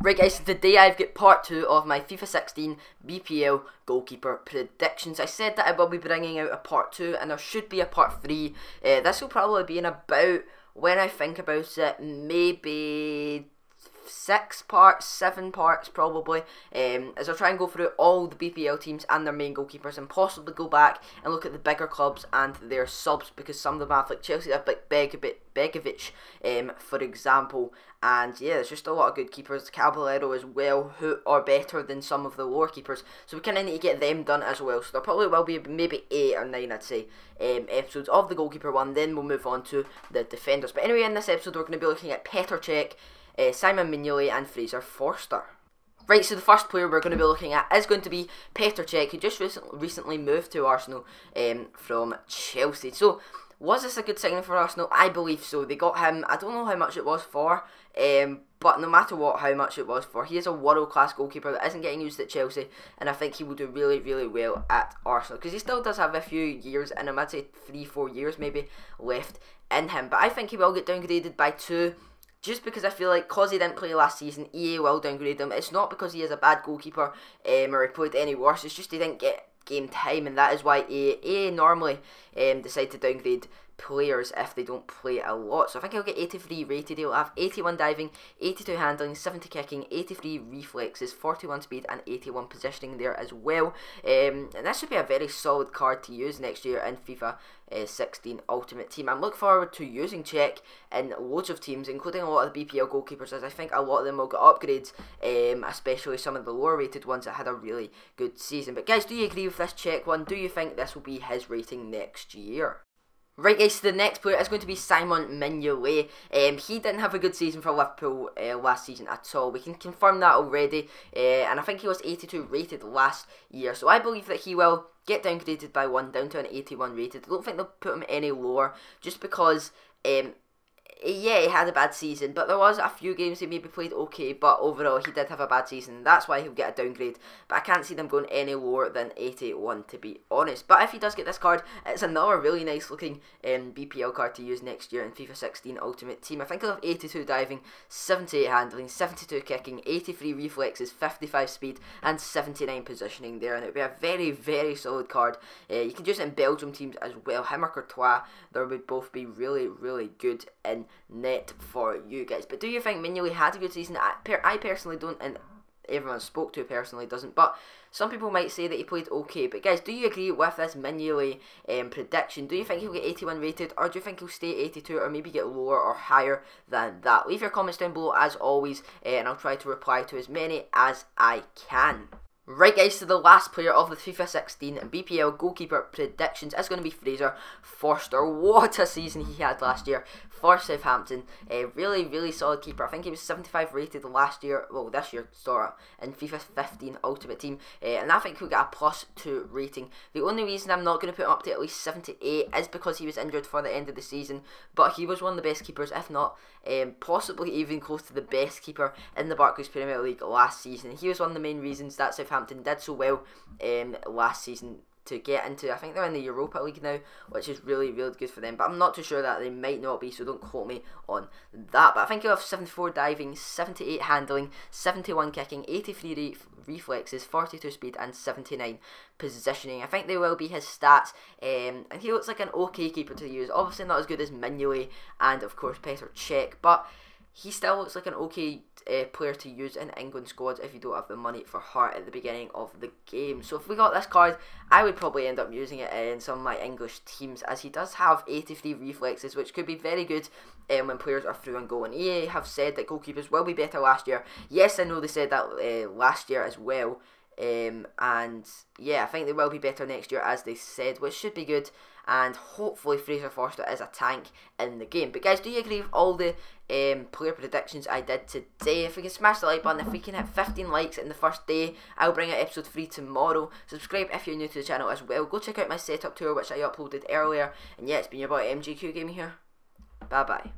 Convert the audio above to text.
Right guys, so today I've got part 2 of my FIFA 16 BPL goalkeeper predictions. I said that I will be bringing out a part 2 and there should be a part 3. This will probably be in about, when I think about it, maybe 6 parts, 7 parts probably, as I'll try and go through all the BPL teams and their main goalkeepers and possibly go back and look at the bigger clubs and their subs, because some of them have, like Chelsea have like Begovic, for example, and yeah, there's just a lot of good keepers. Caballero as well, who are better than some of the lower keepers, so we kind of need to get them done as well. So there probably will be maybe 8 or 9, I'd say, episodes of the goalkeeper one. Then we'll move on to the defenders. But anyway, in this episode we're going to be looking at Petr Cech, Simon Mignolet and Fraser Forster. Right, so the first player we're going to be looking at is going to be Petr Cech, who just recently moved to Arsenal from Chelsea. So, was this a good signing for Arsenal? I believe so. They got him, I don't know how much it was for, but no matter what, how much it was for, he is a world-class goalkeeper that isn't getting used at Chelsea, and I think he will do really, really well at Arsenal, because he still does have a few years in him. I'd say 3-4 years maybe left in him, but I think he will get downgraded by 2, just because I feel like, because he didn't play last season, EA will downgrade him. It's not because he is a bad goalkeeper or he played any worse, it's just he didn't get game time, and that is why EA normally decide to downgrade players if they don't play a lot. So I think he'll get 83 rated. He'll have 81 diving, 82 handling, 70 kicking, 83 reflexes, 41 speed and 81 positioning there as well. And this should be a very solid card to use next year in FIFA 16 Ultimate Team. I'm looking forward to using Cech in loads of teams, including a lot of the BPL goalkeepers, as I think a lot of them will get upgrades, especially some of the lower rated ones that had a really good season. But guys, do you agree with this Cech one? Do you think this will be his rating next year? Right guys, so the next player is going to be Simon Mignolet. He didn't have a good season for Liverpool last season at all. We can confirm that already, and I think he was 82 rated last year. So I believe that he will get downgraded by 1 down to an 81 rated. I don't think they'll put him any lower, just because yeah, he had a bad season, but there was a few games he maybe played okay, but overall he did have a bad season. That's why he'll get a downgrade, but I can't see them going any lower than 81, to be honest. But if he does get this card, it's another really nice looking BPL card to use next year in FIFA 16 Ultimate Team. I think he'll have 82 diving, 78 handling, 72 kicking, 83 reflexes, 55 speed and 79 positioning there, and it would be a very, very solid card. You can use it in Belgium teams as well. Him or Courtois, there would both be really, really good in net for you guys. But do you think Mignolet had a good season? I personally don't, and everyone I spoke to personally doesn't, but some people might say that he played okay. But guys, do you agree with this Mignolet prediction? Do you think he'll get 81 rated, or do you think he'll stay 82, or maybe get lower or higher than that? Leave your comments down below as always, and I'll try to reply to as many as I can. Right guys, so the last player of the FIFA 16 BPL goalkeeper predictions is going to be Fraser Forster. What a season he had last year for Southampton. Really, really solid keeper. I think he was 75 rated last year, well this year, sorry, in FIFA 15 Ultimate Team. And I think he'll get a +2 rating. The only reason I'm not going to put him up to at least 78 is because he was injured for the end of the season. But he was one of the best keepers, if not possibly even close to the best keeper in the Barclays Premier League last season. He was one of the main reasons that Southampton did so well last season to get into, I think they're in the Europa League now, which is really, really good for them, but I'm not too sure that they might not be, so don't quote me on that. But I think he'll have 74 diving, 78 handling, 71 kicking, 83 reflexes, 42 speed and 79 positioning. I think they will be his stats, and he looks like an okay keeper to use. Obviously not as good as Mignolet and of course Petr Cech, but he still looks like an okay player to use in England squads if you don't have the money for Hart at the beginning of the game. So if we got this card, I would probably end up using it in some of my English teams, as he does have 83 reflexes, which could be very good when players are through and go. And EA have said that goalkeepers will be better last year. Yes, I know they said that last year as well. And yeah, I think they will be better next year, as they said, which should be good, and hopefully Fraser Forster is a tank in the game. But guys, do you agree with all the player predictions I did today? If we can smash the like button, if we can hit 15 likes in the first day, I'll bring out episode 3 tomorrow. Subscribe if you're new to the channel as well. Go check out my setup tour, which I uploaded earlier. And yeah, it's been your boy MJQ Gaming here. Bye bye.